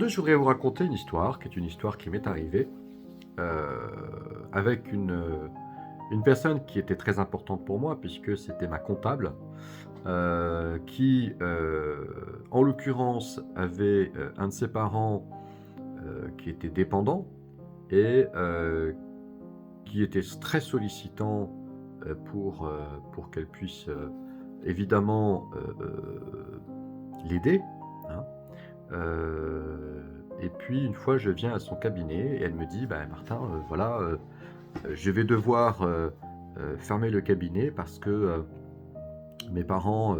Aujourd'hui, je voudrais vous raconter une histoire qui est une histoire qui m'est arrivée avec une personne qui était très importante pour moi puisque c'était ma comptable qui, en l'occurrence, avait un de ses parents qui était dépendant et qui était très sollicitant pour qu'elle puisse évidemment l'aider, hein. Et puis une fois, je viens à son cabinet et elle me dit: «Bah, Martin, voilà, je vais devoir, fermer le cabinet parce que, mes parents,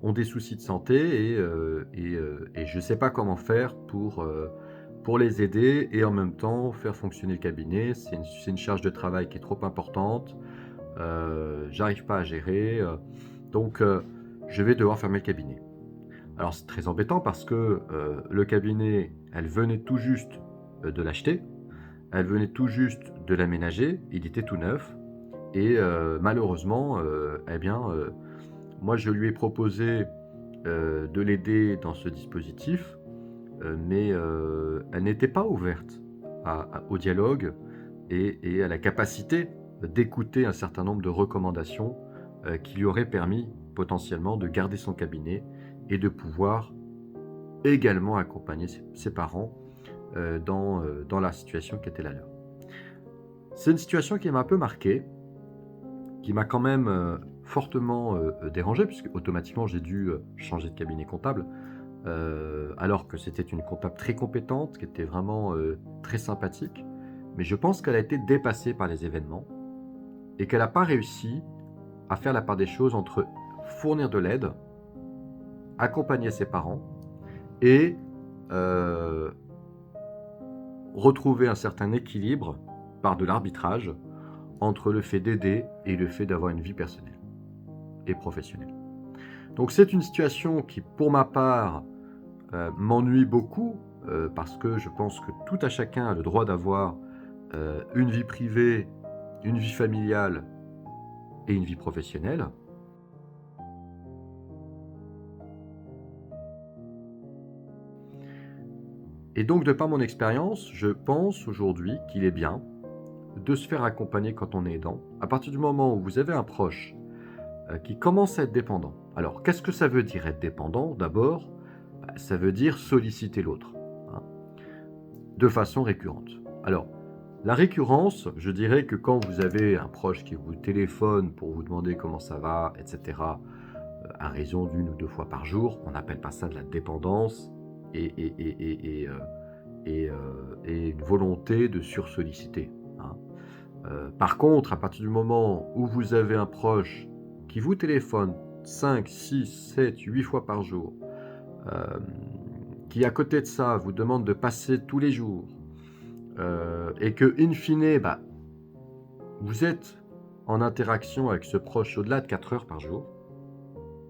ont des soucis de santé et je ne sais pas comment faire pour les aider et en même temps faire fonctionner le cabinet. C'est une charge de travail qui est trop importante, j'arrive pas à gérer, donc je vais devoir fermer le cabinet». Alors c'est très embêtant parce que, le cabinet, elle venait tout juste, de l'acheter, elle venait tout juste de l'aménager, il était tout neuf et malheureusement, eh bien, moi je lui ai proposé, de l'aider dans ce dispositif, mais elle n'était pas ouverte au dialogue et à la capacité d'écouter un certain nombre de recommandations, qui lui auraient permis potentiellement de garder son cabinet et de pouvoir également accompagner ses parents, dans la situation qui était la leur. C'est une situation qui m'a un peu marqué, qui m'a quand même, fortement, dérangé puisque automatiquement j'ai dû, changer de cabinet comptable, alors que c'était une comptable très compétente, qui était vraiment, très sympathique. Mais je pense qu'elle a été dépassée par les événements et qu'elle n'a pas réussi à faire la part des choses entre fournir de l'aide, accompagner ses parents et heu, retrouver un certain équilibre par de l'arbitrage entre le fait d'aider et le fait d'avoir une vie personnelle et professionnelle. Donc c'est une situation qui, pour ma part, m'ennuie beaucoup, parce que je pense que tout à chacun a le droit d'avoir, une vie privée, une vie familiale et une vie professionnelle. Et donc de par mon expérience, je pense aujourd'hui qu'il est bien de se faire accompagner quand on est aidant. À partir du moment où vous avez un proche, qui commence à être dépendant. Alors qu'est-ce que ça veut dire être dépendant? D'abord, bah, ça veut dire solliciter l'autre, hein, de façon récurrente. Alors la récurrence, je dirais que quand vous avez un proche qui vous téléphone pour vous demander comment ça va et cetera, à raison d'1 ou 2 fois par jour, on n'appelle pas ça de la dépendance et une volonté de sursolliciter, hein. Par contre, à partir du moment où vous avez un proche qui vous téléphone 5, 6, 7, 8 fois par jour, hem, qui à côté de ça vous demande de passer tous les jours, et que in fine, bah, vous êtes en interaction avec ce proche au-delà de 4 heures par jour,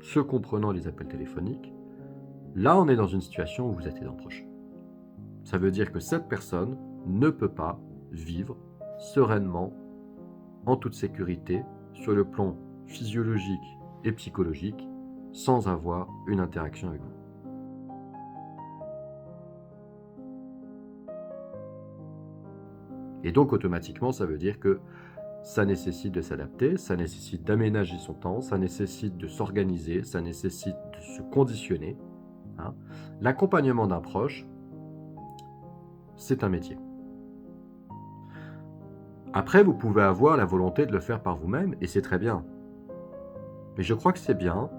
ce comprenant les appels téléphoniques, là on est dans une situation où vous êtes aidant proche. Ça veut dire que cette personne ne peut pas vivre sereinement, en toute sécurité, sur le plan physiologique et psychologique, sans avoir une interaction avec vous. Et donc automatiquement, ça veut dire que ça nécessite de s'adapter, ça nécessite d'aménager son temps, ça nécessite de s'organiser, ça nécessite de se conditionner, hein. L'accompagnement d'un proche, c'est un métier. Après, vous pouvez avoir la volonté de le faire par vous-même et c'est très bien. Mais je crois que c'est bien,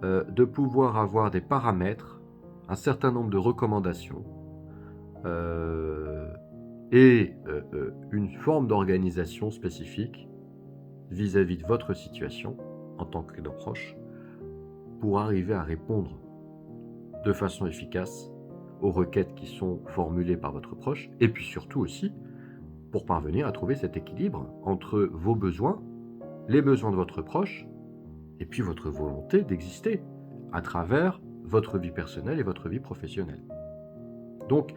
de pouvoir avoir des paramètres, un certain nombre de recommandations, heu une forme d'organisation spécifique vis-à-vis de votre situation en tant qu'aidant proche pour arriver à répondre de façon efficace aux requêtes qui sont formulées par votre proche et puis surtout aussi pour parvenir à trouver cet équilibre entre vos besoins, les besoins de votre proche et puis votre volonté d'exister à travers votre vie personnelle et votre vie professionnelle. Donc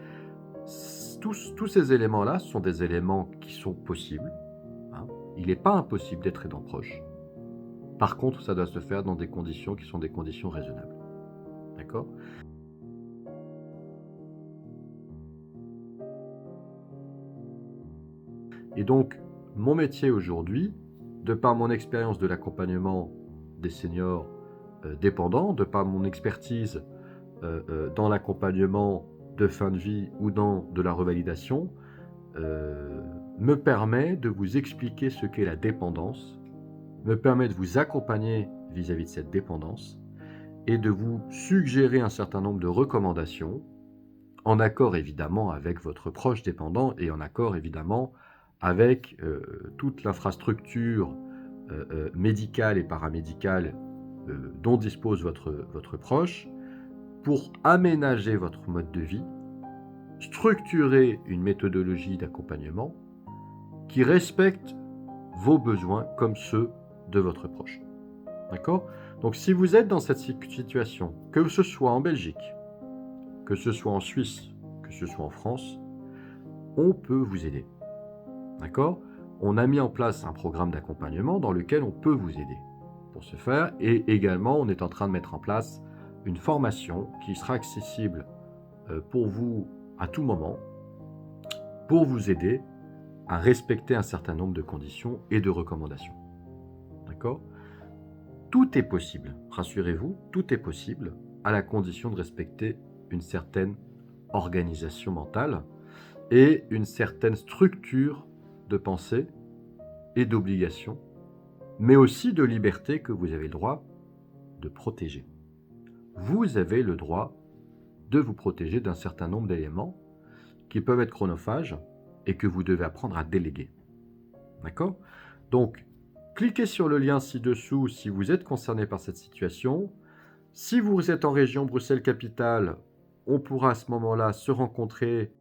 tous ces éléments-là sont des éléments qui sont possibles, hein. Il n'est pas impossible d'être aidant proche. Par contre, ça doit se faire dans des conditions qui sont des conditions raisonnables. D'accord? Et donc, mon métier aujourd'hui, de par mon expérience de l'accompagnement des seniors dépendants, de par mon expertise dans l'accompagnement de fin de vie ou dans de la revalidation, me permet de vous expliquer ce qu'est la dépendance, me permet de vous accompagner vis-à-vis de cette dépendance et de vous suggérer un certain nombre de recommandations, en accord évidemment avec votre proche dépendant et en accord évidemment avec toute l'infrastructure médicale et paramédicale dont dispose votre proche, pour aménager votre mode de vie, structurer une méthodologie d'accompagnement qui respecte vos besoins comme ceux de votre proche. D'accord? Donc si vous êtes dans cette situation, que ce soit en Belgique, que ce soit en Suisse, que ce soit en France, on peut vous aider. D'accord? On a mis en place un programme d'accompagnement dans lequel on peut vous aider pour ce faire. Et également, on est en train de mettre en place une formation qui sera accessible pour vous à tout moment, pour vous aider à respecter un certain nombre de conditions et de recommandations. D'accord? Tout est possible, rassurez-vous, tout est possible à la condition de respecter une certaine organisation mentale et une certaine structure de pensée et d'obligation, mais aussi de liberté que vous avez le droit de protéger. Vous avez le droit de vous protéger d'un certain nombre d'éléments qui peuvent être chronophages et que vous devez apprendre à déléguer. D'accord? Donc, cliquez sur le lien ci-dessous si vous êtes concerné par cette situation. Si vous êtes en région Bruxelles-Capitale, on pourra à ce moment-là se rencontrer